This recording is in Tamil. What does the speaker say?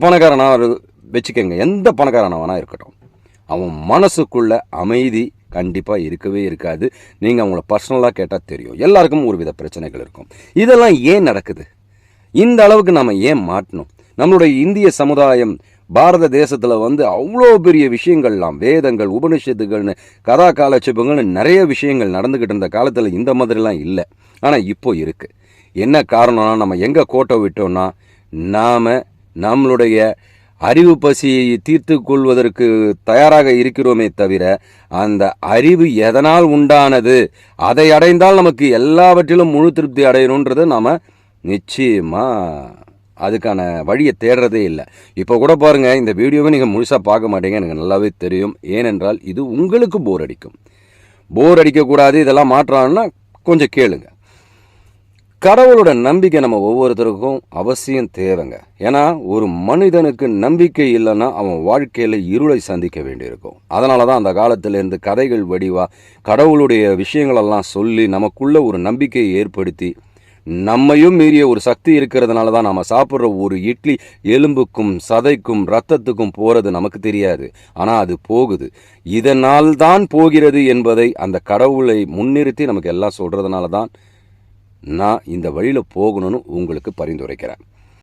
பணக்காரனாக வச்சுக்கோங்க, எந்த பணக்காரனவனா இருக்கட்டும், அவன் மனசுக்குள்ள அமைதி கண்டிப்பாக இருக்கவே இருக்காது. நீங்கள் அவங்கள பர்சனலாக கேட்டால் தெரியும், எல்லாருக்கும் ஒரு வித பிரச்சனைகள் இருக்கும். இதெல்லாம் ஏன் நடக்குது? இந்த அளவுக்கு நம்ம ஏன் மாட்டணும்? நம்மளுடைய இந்திய சமுதாயம் பாரத தேசத்தில் அவ்வளோ பெரிய விஷயங்கள்லாம், வேதங்கள், உபனிஷத்துகள்னு, கதா காலட்சேபங்கள்னு நிறைய விஷயங்கள் நடந்துக்கிட்டு இருந்த காலத்தில் இந்த மாதிரிலாம் இல்லை. ஆனால் இப்போ இருக்குது. என்ன காரணம்னா, நம்ம எங்கே கோட்டை விட்டோம்னா, நாம் நம்மளுடைய அறிவு பசியை தீர்த்து கொள்வதற்கு தயாராக இருக்கிறோமே தவிர, அந்த அறிவு எதனால் உண்டானது, அதை அடைந்தால் நமக்கு எல்லாவற்றிலும் முழு திருப்தி அடையணுன்றதை நாம் நிச்சயமாக அதுக்கான வழியை தேடுறதே இல்லை. இப்போ கூட பாருங்கள், இந்த வீடியோவை நீங்கள் முழுசாக பார்க்க மாட்டீங்க, எனக்கு நல்லாவே தெரியும். ஏனென்றால் இது உங்களுக்கு போர் அடிக்கும். போர் அடிக்கக்கூடாது, இதெல்லாம் மாற்றான்னா கொஞ்சம் கேளுங்க. கடவுளோட நம்பிக்கை நம்ம ஒவ்வொருத்தருக்கும் அவசியம் தேவைங்க. ஏன்னா ஒரு மனிதனுக்கு நம்பிக்கை இல்லைன்னா அவன் வாழ்க்கையில் இருளை சந்திக்க வேண்டியிருக்கும். அதனால தான் அந்த காலத்திலேருந்து கதைகள் வடிவா கடவுளுடைய விஷயங்களெல்லாம் சொல்லி நமக்குள்ள ஒரு நம்பிக்கையை ஏற்படுத்தி, நம்மையும் மீறிய ஒரு சக்தி இருக்கிறதுனால தான் நம்ம சாப்பிட்ற ஒரு இட்லி எலும்புக்கும் சதைக்கும் ரத்தத்துக்கும் போகிறது நமக்கு தெரியாது, ஆனால் அது போகுது. இதனால் தான் போகிறது என்பதை அந்த கடவுளை முன்னிறுத்தி நமக்கு எல்லாம் சொல்கிறதுனால தான் நான் இந்த வழியில் போகணும்னு உங்களுக்கு பரிந்துரைக்கிறேன்.